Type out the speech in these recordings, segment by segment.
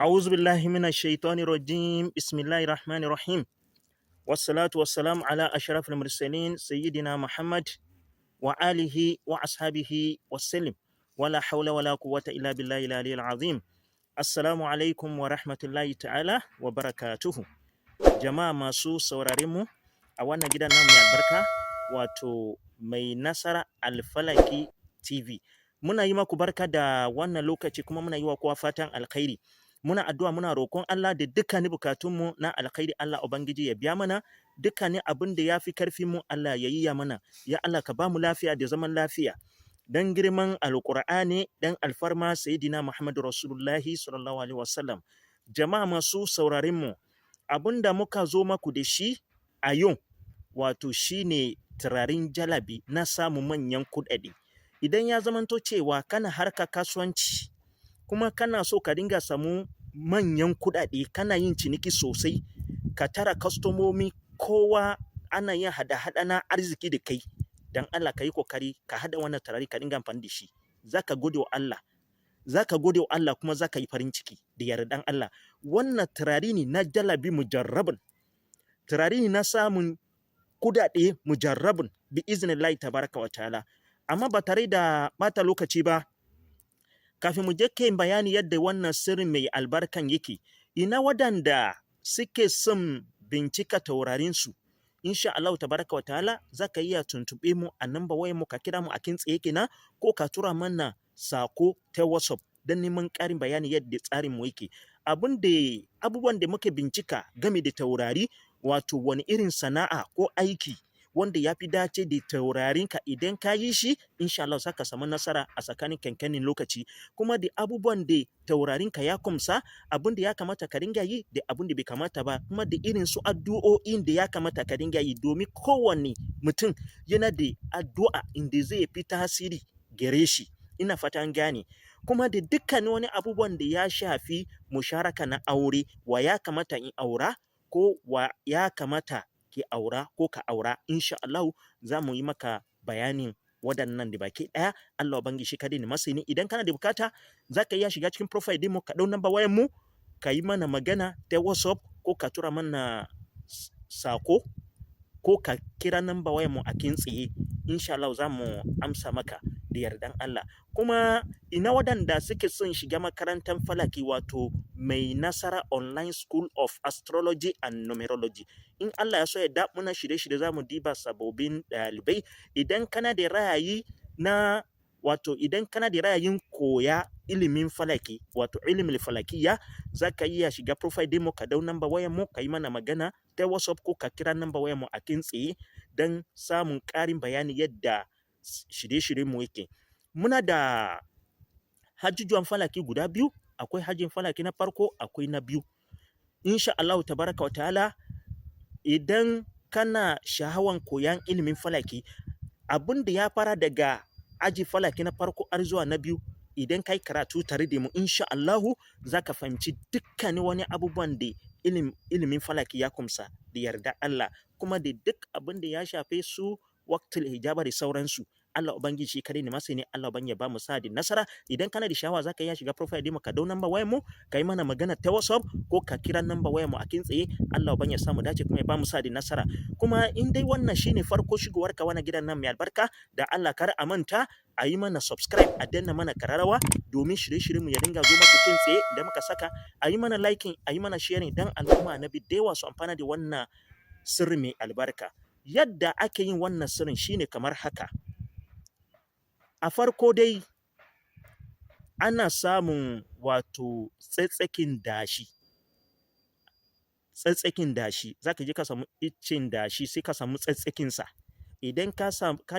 أعوذ بالله من الشيطان الرجيم بسم الله الرحمن الرحيم والصلاة والسلام على أشرف المرسلين سيدنا محمد وآله وأصحابه وسلم ولا حول ولا قوة إلا بالله العلي العظيم السلام عليكم ورحمة الله تعالى وبركاته jama'a masu sauraren mu a wannan gidan namu mai albarka wato mai nasara alfalaki TV. Muna yi maku barka da wannan lokaci kuma muna yi wa kowa fatan alkhairi. Muna addu'a muna roƙon Allah da dukkanin bukatunmu na alkhairi Allah Ubangiji ya biya mana dukkanin abin da ya fi karfin mu Allah ya yi ya mana. Ya Allah ka ba mu lafiya da zaman lafiya. Dan girman Alƙur'ani dan alfarma Sayyidina Muhammadu Rasulullahi sallallahu alaihi wasallam. Jama'a masu sauraren mu abin da muka zo maku da shi a yau wato shine turaren jalabi na samun manyan kuɗaɗe. Idan ya zamanto cewa kana harka kasuwanci kuma kana so ka dinga samu manyan kuɗaɗe kana yin ciniki sosai ka tara kwastomomi kowa ana yin hada-hada na arziki da kai dan Allah ka yi kokari ka hada wannan turare ka dinga amfani da shi zaka gode wa Allah kuma za ka yi farin ciki da yardan Allah. Wannan turare ne na jalabi mujarrabin, turare ne na samun kudade mujarrabin bi iznillahi tabaraka wa ta'ala. Amma ba tare da bata lokaci ba, kafin mu je kai bayani yadda wannan sirrin mai albarkan yake, ina wadanda suke son bincika taurarinsu, insha Allah tabaraka wa ta'ala za ka iya tuntuɓe mu a namba wayar mu ka kira mu a kin tsaye kenan ko ka tura mana sako ta WhatsApp don neman ƙarin bayani yadda tsarin mu yake. Abubuwan da muke bincika game da taurari wato wani irin sana'a ko aiki wanda ya fi dace da taurarinka idan ka yi shi insha Allah za ka samu nasara a tsakanin kankanin lokaci kuma da abubuwan da taurarinka ya kumsa abin da ya kamata ka dinga yi da abin da bai kamata ba kuma da irin su addu'o'in da ya kamata ka dinga yi domin kowanne mutum yana da addu'a inda zai fi tasiri gare shi. Ina fata an gane kuma da dukkan wani abubuwan da ya shafi musharaka na aure wa ya kamata in aura ko wa ya kamata ki aura ko ka aura insha Allah za mu yi maka bayanin waɗannan da baki ɗaya Allah ubangi shi kadai ne masani. Idan kana da bukata za ka iya shiga cikin profile din mu ka ɗau number wayar mu ka yi mana magana ta WhatsApp ko ka tura mana sako ko ka kira number wayar mu a kin tsaye insha Allah za mu amsa maka da yardan Allah. Kuma ina waɗanda suke son shiga makarantar falaki wato mai nasara online school of astrology and numerology in Allah ya so yadda muna shirye-shirye za mu diba sababbin ɗalibai idan kana da ra'ayi na wato idan kana da ra'ayin koya ilimin falaki wato ilimin falakiya za ka iya shiga profile din mu ka dau number wayar mu ka yi mana magana ta WhatsApp ko ka kira number wayar mu a kin tsaye don samun ƙarin bayani yadda shirye-shiryen mu yake. Muna da hajjujuwan falaki guda biyu, akwai hajjin falaki na farko akwai na biyu. Insha Allah tabaraka wa ta'ala idan kana sha'awan koyan ilimin falaki abin da ya fara daga aji falaki na farko har zuwa na biyu idan kai karatu tare da mu insha Allah za ka fahimci dukkanin wani abubuwan da ilimin falaki ya kumsa da yarda Allah kuma da duk abin da ya shafe su waqtul hijaba da sauransu. Allah ubangiji shi kadai ne masani Allah ubangiji ya ba mu sa da nasara. Idan kana da sha'awa za ka iya shiga profile din mu ka dau number wayar mu ka yi mana magana ta WhatsApp ko ka kira number wayar mu a kin tsaye Allah ubangiji ya samu dace kuma ya ba mu sa da nasara. Kuma in dai wannan shine farko shigowar ka wannan gidan nan mai albarka da Allah kar a manta a yi mana subscribe a danna mana kararrawa domin shirye-shiryen mu ya dinga zo maka kin tsaye da muka saka a yi mana liking a yi mana sharing dan al'umma na bi da yawa su amfana da wannan sirri mai albarka. Yadda ake yin wannan sirrin shine kamar haka. A farko dai ana samun wato tsatsakin dashi za ka je ka samu iccen dashi sai ka samu tsatsakinsa idan ka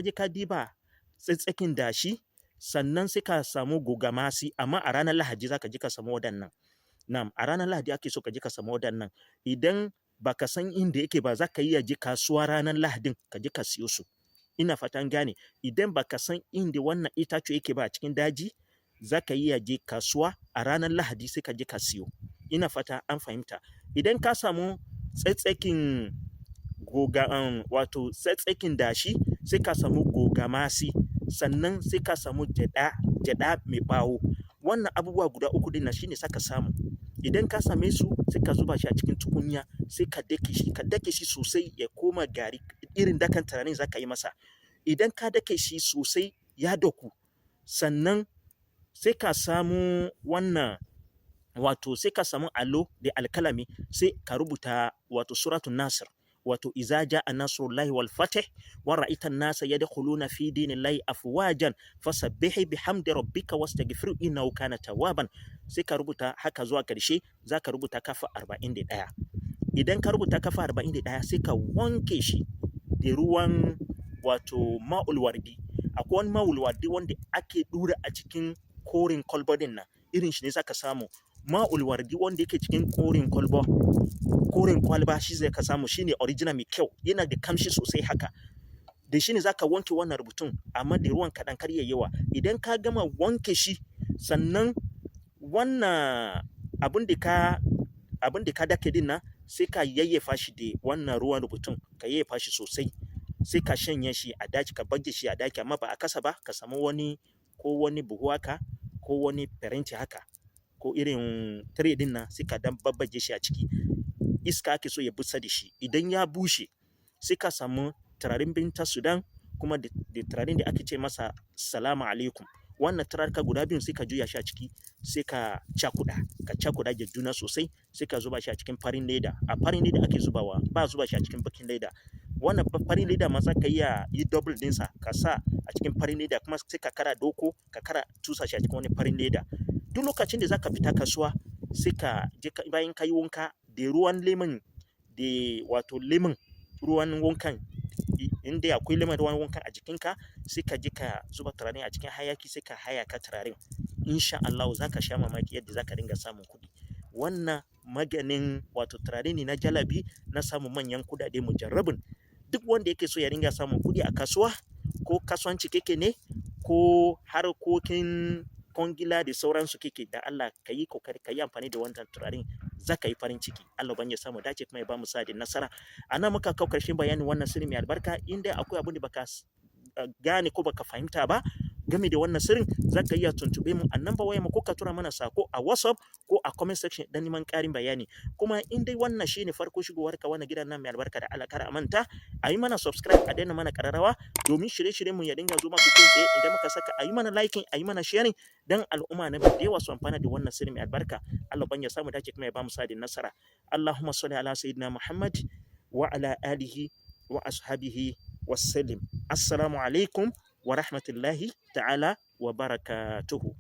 je ka diba tsatsakin dashi sannan sai ka samu gogamasi amma a ranar Lahadi za ka je ka samu waɗannan. Na'am, a ranar Lahadi ake so ka je ka samu waɗannan. Idan baka san inda yake ba za ka iya je kasuwa ranar Lahadin ka je ka siyo su. Ina fatan gane idan baka san inda wannan itace yake ba a cikin daji za ka iya je kasuwa a ranar Lahadi sai ka je ka siyo. Ina fata an fahimta. Idan ka samu tsatsakin wato tsatsakin dashi sai ka samu gogamasi sannan sai ka samu gyaɗa mai ɓawo. Wannan abubuwa guda uku din nan shine saka samu. idan ka same su sai ka zuba shi a cikin tukunya sai ka dake shi sosai ya koma gari irin dakan turarin za ka yi masa. Idan ka dake shi sosai ya daku, sannan sai ka samu wannan wato sai ka samu allo da alkalami sai ka rubuta wato suratun nasr, wato iza ja'a nasrullahi wal fath wa ra'aita an-nasa yadkhuluna fi dinillahi afwajan fasabbih bihamdi rabbika wastaghfir innahu kana tawwaban. Sai ka rubuta haka zuwa karshe, zaka rubuta kafa 41. Idan ka rubuta kafa 41 sai ka wanke shi da ruwan wato ma'ul wardi. Akwai wani ma'ul wardi wanda ake dura a cikin korin kwalbadin nan, irin shi ne zaka samu. Ma'ul wardi wanda yake cikin korin kwalba shi zai ka samu, shine original mai kyau, yana da kamshi sosai haka. Da shi ne zaka wanke wannan rubutun amma da ruwan kaɗan kar ya yawa. Idan ka gama wanke shi, sannan wannan abin da ka dake din nan sai ka yayyafa shi da wannan ruwan rubutun, ka yayyafa shi sosai, sai ka shanya shi a daki, ka baje shi a daki amma ba a kasa ba, ka samu wani buhu haka ko wani faranti haka ko irin tire din nan, sai ka dan babbaje shi a ciki. Iska ake so ya busa da shi. Idan ya bushe sai ka samu turaren Binta Sudan kuma da turaren da ake ce masa salamu alaikum. Wannan turarka guda biyun sai ka juya shi a ciki, sai ka cakuɗa da juna sosai, sai ka zuba shi a cikin farin leda. A farin leda ake zubawa, ba zuba shi a cikin bakin leda. Wannan farin leda ma za ka iya yi double ɗinsa, ka sa a cikin farin leda kuma sai ka kara doko, ka kara tusa shi a cikin wani farin leda. Duk lokacin da za ka fita kasuwa sai ka je bayan ka yi wanka da ruwan lemon, da wato lemon ruwan wankan, inda akwai lemon ruwan wankan a jikinka, sai ka je ka zuba turare a cikin hayaki, sai ka hayaka turaren. Insha Allah za ka sha mamaki yadda za ka dinga samun kuɗi. Wannan maganin wato turare ne na jalabi na samun manyan kuɗaɗe mujarrabin. Duk wanda yake so ya dinga samun kuɗi a kasuwa, ko kasuwanci keke ne, ko harkokin kwangila da sauransu keke, da Allah ka yi kokari ka yi amfani da wannan turaren, za ka yi farin ciki. Allah ban ya samu dace kuma ya ba mu sa'adin nasara. A nan muka kawo ƙarshen bayanin wannan sirri mai albarka. Inda akwai abin da baka gane ko baka fahimta ba game da wannan sirrin, za ka iya tuntube mu a number wayar mu, ko ka tura mana sako a WhatsApp ko a comment section dan neman ƙarin bayani. Kuma in dai wannan shine farko shigowar ka wannan gidan nan mai albarka, da Allah kar a manta a yi mana subscribe, a daina mana ƙararrawa domin shirye-shiryen mu ya dinga zo maku kai tsaye. Idan muka saka a yi mana liking, a yi mana sharing dan al'umma na da yawa su amfana da wannan sirri mai albarka. Allah ban ya samu dace kuma ya ba mu sa'adin nasara. Allahumma salli ala sayyidina Muhammad wa ala alihi wa ashabihi wasallim. Assalamu alaikum wa rahmatullahi ta'ala wa barakatuhu.